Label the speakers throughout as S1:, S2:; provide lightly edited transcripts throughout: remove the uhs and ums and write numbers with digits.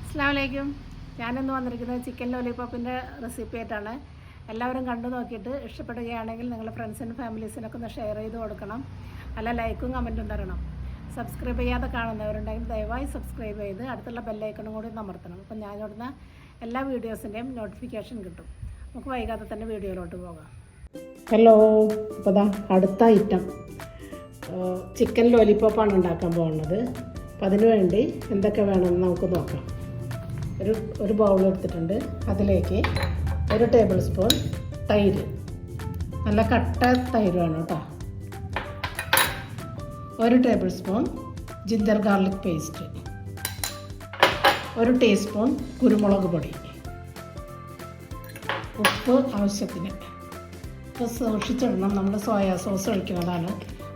S1: അസ്സലാമലൈക്കും. ഞാനിന്ന് വന്നിരിക്കുന്നത് ചിക്കൻ ലോലിപോപ്പിൻ്റെ റെസിപ്പി ആയിട്ടാണ്. എല്ലാവരും കണ്ടു നോക്കിയിട്ട് ഇഷ്ടപ്പെടുകയാണെങ്കിൽ നിങ്ങളുടെ ഫ്രണ്ട്സിനും ഫാമിലീസിനൊക്കെ ഒന്ന് ഷെയർ ചെയ്ത് കൊടുക്കണം. അല്ല ലൈക്കും കമൻറ്റും തരണം. സബ്സ്ക്രൈബ് ചെയ്യാതെ കാണുന്നവരുണ്ടെങ്കിൽ ദയവായി സബ്സ്ക്രൈബ് ചെയ്ത് അടുത്തുള്ള ബെല്ലൈക്കണും കൂടി അമർത്തണം. അപ്പം ഞാനിടുന്ന എല്ലാ വീഡിയോസിൻ്റെയും നോട്ടിഫിക്കേഷൻ കിട്ടും. നമുക്ക് വൈകാതെ തന്നെ വീഡിയോയിലോട്ട് പോകാം. ഹലോ, അപ്പോൾ അടുത്ത ഐറ്റം ചിക്കൻ ലോലിപോപ്പാണ് ഉണ്ടാക്കാൻ പോകുന്നത്. അപ്പം അതിനു വേണ്ടി എന്തൊക്കെ വേണമെന്ന് നമുക്ക് നോക്കാം. ഒരു ബൗൾ എടുത്തിട്ടുണ്ട്. അതിലേക്ക് 1 ടേബിൾ സ്പൂൺ തൈര്, നല്ല കട്ട തൈര് വേണം കേട്ടോ. 1 table spoon ginger garlic paste, 1 teaspoon കുരുമുളക് പൊടി, ഉപ്പ് ആവശ്യത്തിന്. ഉപ്പ് സൂക്ഷിച്ചിടണം, നമ്മൾ സോയാ സോസ് ഒഴിക്കുന്നതാണ്,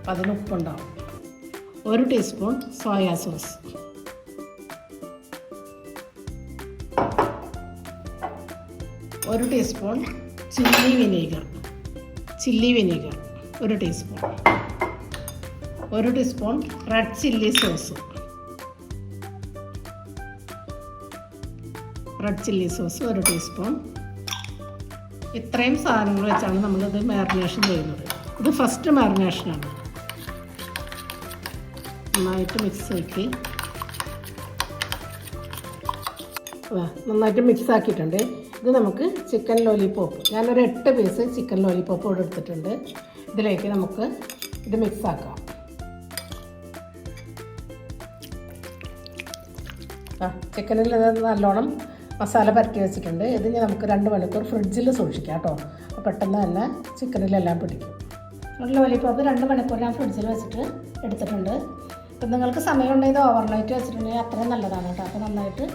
S1: അപ്പം അതിന് ഉപ്പുണ്ടാവും. 1 teaspoon soya sauce, 1 teaspoon chilli vinegar 1 teaspoon, 1 teaspoon red chilli sauce 1 teaspoon. ഇത്രയും സാധനങ്ങൾ വെച്ചാണ് നമ്മളിത് മാരിനേഷൻ ചെയ്യുന്നത്. ഇത് ഫസ്റ്റ് മാരിനേഷനാണ്. നന്നായിട്ട് മിക്സ് ആക്കിയിട്ടുണ്ട്. ഇത് നമുക്ക് ചിക്കൻ ലോലിപോപ്പ്, ഞാനൊരു 8 പീസ് ചിക്കൻ ലോലിപോപ്പ് ഇവിടെ എടുത്തിട്ടുണ്ട്. ഇതിലേക്ക് നമുക്ക് ഇത് മിക്സ് ആക്കാം. ചിക്കനിൽ നല്ലോണം മസാല പരട്ടി വെച്ചിട്ടുണ്ട്. ഇത് നമുക്ക് 2 മണിക്കൂർ ഫ്രിഡ്ജിൽ സൂക്ഷിക്കാം കേട്ടോ. അപ്പോൾ പെട്ടെന്ന് തന്നെ ചിക്കനിലെല്ലാം പിടിക്കും. ലോലിപോപ്പ് 2 മണിക്കൂർ ഞാൻ ഫ്രിഡ്ജിൽ വെച്ചിട്ട് എടുത്തിട്ടുണ്ട്. ഇപ്പം നിങ്ങൾക്ക് സമയമുണ്ടെങ്കിൽ ഓവർനൈറ്റ് വെച്ചിട്ടുണ്ടെങ്കിൽ അത്രയും നല്ലതാണ് കേട്ടോ. അപ്പോൾ നന്നായിട്ട്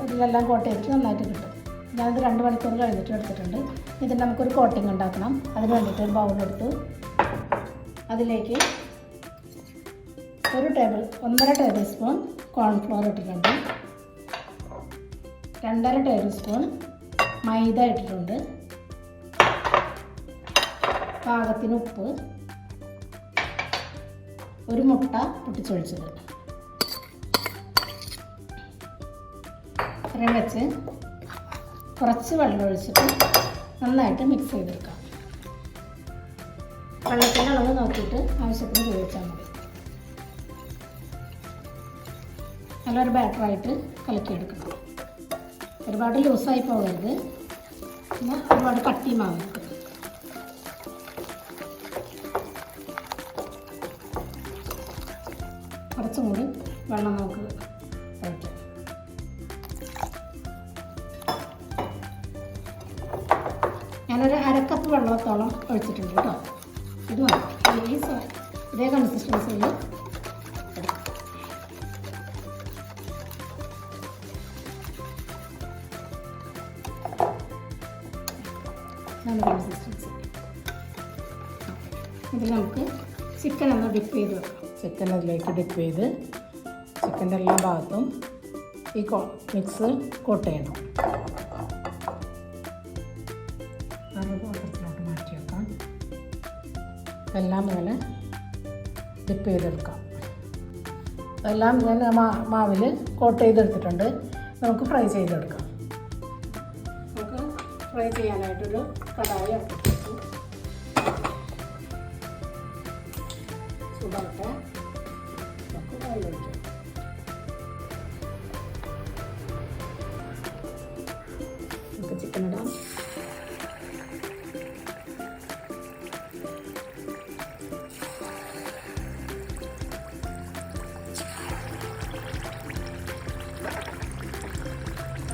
S1: ഇതിലെല്ലാം കോട്ട് ചെയ്തിട്ട് നന്നായിട്ട് കിട്ടും. ഞാനിത് 2 മണിക്കൂർ കഴിഞ്ഞിട്ട് എടുത്തിട്ടുണ്ട്. ഇതിന് നമുക്കൊരു കോട്ടിങ് ഉണ്ടാക്കണം. അതിന് വേണ്ടിയിട്ട് ഒരു ബൗളെടുത്തു. അതിലേക്ക് 1.5 ടേബിൾ സ്പൂൺ കോൺഫ്ലോർ ഇട്ടിട്ടുണ്ട്, 2.5 ടേബിൾ സ്പൂൺ മൈദ ഇട്ടിട്ടുണ്ട്, പാകത്തിന് ഉപ്പ്, 1 മുട്ട പൊട്ടിച്ചൊഴിച്ചത്. ഇത്രയും വെച്ച് കുറച്ച് വെള്ളം ഒഴിച്ചിട്ട് നന്നായിട്ട് മിക്സ് ചെയ്തെടുക്കാം. വെള്ളത്തിൻ്റെ അളവ് നോക്കിയിട്ട് ആവശ്യത്തിന് ഉപയോഗിച്ചാൽ മതി. നല്ലൊരു ബാറ്ററായിട്ട് കലക്കിയെടുക്കണം. ഒരുപാട് ലൂസായി പോകരുത്, പിന്നെ ഒരുപാട് കട്ടിയുമാവരുത്. കുറച്ചും കൂടി വെള്ളം നമുക്ക് ഒഴിക്കാം. ഞാനൊരു 1/2 കപ്പ് വെള്ളത്തോളം ഒഴിച്ചിട്ടുണ്ട് കേട്ടോ. ഇത് മതി. ഇതേ കൺസിസ്റ്റൻസിയിൽ കൺസിസ്റ്റൻസി. ഇതിൽ നമുക്ക് ചിക്കൻ ഒന്ന് ഡിപ്പ് ചെയ്ത് വെക്കാം. ചിക്കൻ അതിലേക്ക് ഡിപ്പ് ചെയ്ത് ചിക്കൻ്റെ എല്ലാ ഭാഗത്തും ഈ മിക്സ് കോട്ട് ചെയ്യണം. പാത്രത്തിലോട്ട് മാറ്റി വെക്കാം. എല്ലാം ഇങ്ങനെ ഡിപ്പ് ചെയ്തെടുക്കാം. എല്ലാം ഇങ്ങനെ മാവിൽ കോട്ട് ചെയ്തെടുത്തിട്ടുണ്ട്. നമുക്ക് ഫ്രൈ ചെയ്തെടുക്കാം. നമുക്ക് ഫ്രൈ ചെയ്യാനായിട്ടൊരു കടായി അടുപ്പിച്ച് ചൂടാകട്ടെ. നമുക്ക് ഓയിൽ ഒഴിക്കാം. നമുക്ക് ചിക്കൻ ഇടാം.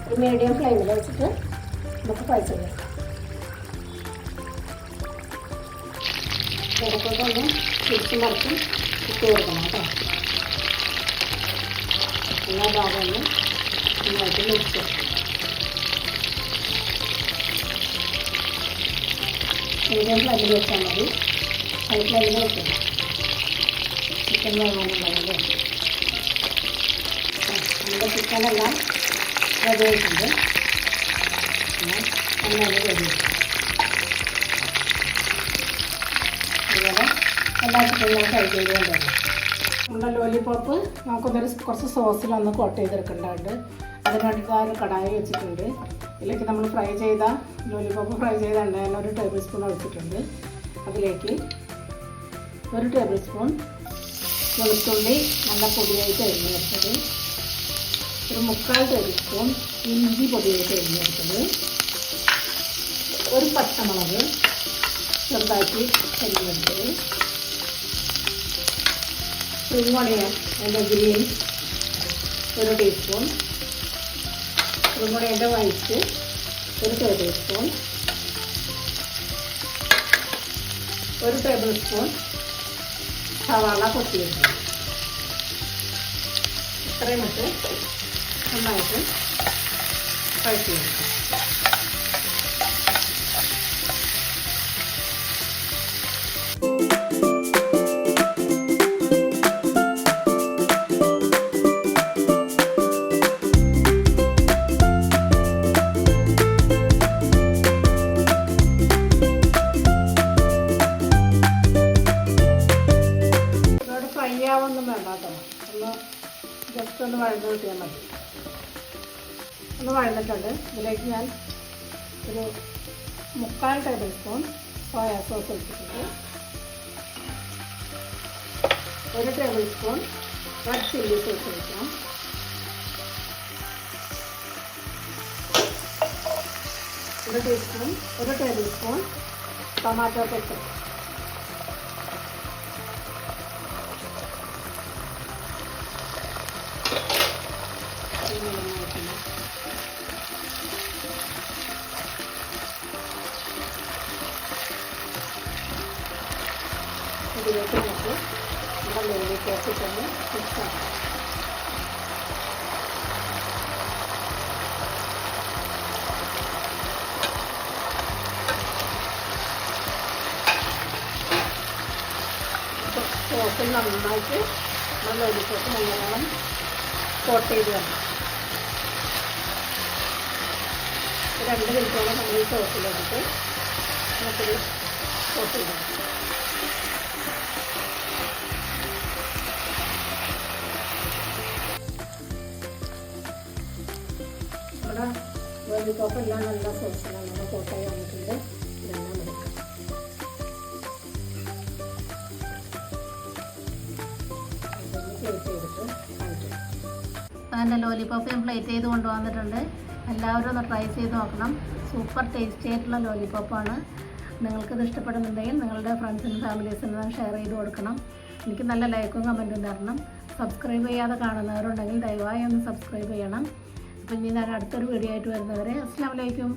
S1: ഒരു മീഡിയം ഫ്ലെയിമിൽ വെച്ചിട്ട് നമുക്ക് ഫ്രൈ ചെയ്യാം. ഇടയ്ക്കൊക്കെ തിരിച്ചും മറിച്ചും ഇട്ട് കൊടുക്കണം കേട്ടോ. എല്ലാ ഭാഗമൊന്നും നന്നായിട്ട് മിക്സ്. മീഡിയം ഫ്ലെയിമിൽ വെച്ചാൽ മതി. ഹൈ ഫ്ലെയിമിൽ വെക്കണം. ചിക്കൻ വേണമെന്നുള്ളത് നമ്മുടെ ചിക്കനെല്ലാം റെഡി ആയിട്ടുണ്ട്. നന്നായി റെഡി. അതുപോലെ എല്ലാവർക്കും ഞാൻ ഫ്രൈ ചെയ്ത് കൊണ്ടുവരാം. നമ്മുടെ ലോലിപോപ്പ് കുറച്ച് സോസിലൊന്ന് കോട്ട് ചെയ്തെടുക്കേണ്ടതുണ്ട്. അതിന് വേണ്ടിയിട്ട് ആ ഒരു കടായി വെച്ചിട്ടുണ്ട്. ഇതിലേക്ക് നമ്മൾ ലോലിപോപ്പ് ഫ്രൈ ചെയ്ത എണ്ണ 1 ടേബിൾ സ്പൂൺ ഒഴിച്ചിട്ടുണ്ട്. അതിലേക്ക് 1 ടേബിൾ സ്പൂൺ വെളുത്തുള്ളി നല്ല പൊടിയായിട്ട് അരിഞ്ഞ് വെച്ചത്, 1/4 ടേബിൾ സ്പൂൺ ഇഞ്ചി പൊടിയായിട്ട് അരിഞ്ഞ് വെച്ചത്, 1 പച്ചമുളക് ചെറുതാക്കി അരിഞ്ഞ് വെച്ചത്, സ്പ്രിംഗ് ഓണിയൻ അതിൻ്റെ ഗ്രീൻ 1 ടീസ്പൂൺ, സ്പ്രിംഗ് ഓണിയൻ്റെ white 1 tablespoon, 1 tablespoon സവാള കൊത്തിയിട്ട് ഇത്രയും ഇട്ട് നന്നായിട്ട് ഫ്രൈ ചെയ്തെടുക്കാം. ഒന്നും വേണ്ട കേട്ടോ, ജസ്റ്റ് ഒന്ന് വഴന്ന് കിട്ടിയാൽ മതി. ഒന്ന് വഴന്നിട്ടുണ്ട്. ഇതിലേക്ക് ഞാൻ 1/4 ടേബിൾ സ്പൂൺ സോയാ സോസ് ഒഴിച്ചിട്ടുണ്ട്, 1 table spoon red chilli sauce ഒഴിക്കണം, 1 ടേബിൾ സ്പൂൺ ടൊമാറ്റോ കെച്ചപ്പ്, ഇതിലേക്ക് നമുക്ക് നമ്മുടെ ലോലിപോപ്പ് തന്നെ മിക്സ് ആക്കാം. സോസിൽ നന്നായിട്ട് നമ്മുടെ ലോലിപോപ്പ് നല്ലോണം കോട്ട് ചെയ്ത് വേണം. 2 മിനിറ്റോളം നമ്മൾ ഈ സോസിലെടുത്ത് നമുക്കൊരു കോട്ട് ചെയ്ത് നമ്മുടെ ലോലിപോപ്പ് എല്ലാം നല്ല സോസിലാണ് നമ്മൾ കോട്ടായി വന്നിട്ടുണ്ട്. ഇതെല്ലാം എടുക്കാം. അതിൻ്റെ ലോലിപോപ്പ് ഞാൻ പ്ലേറ്റ് ചെയ്ത് കൊണ്ടുവന്നിട്ടുണ്ട്. എല്ലാവരും ഒന്ന് ട്രൈ ചെയ്ത് നോക്കണം. സൂപ്പർ ടേസ്റ്റി ആയിട്ടുള്ള ലോലിപോപ്പാണ്. നിങ്ങൾക്കിത് ഇഷ്ടപ്പെടുന്നുണ്ടെങ്കിൽ നിങ്ങളുടെ ഫ്രണ്ട്സിനും ഫാമിലീസിനും ഷെയർ ചെയ്ത് കൊടുക്കണം. എനിക്ക് നല്ല ലൈക്കും കമൻറ്റും തരണം. സബ്സ്ക്രൈബ് ചെയ്യാതെ കാണുന്നവരുണ്ടെങ്കിൽ ദയവായി ഒന്ന് സബ്സ്ക്രൈബ് ചെയ്യണം. അപ്പം ഇനി ഞാൻ അടുത്തൊരു വീഡിയോ ആയിട്ട് വരുന്നവരെ അസ്സലാമു അലൈക്കും.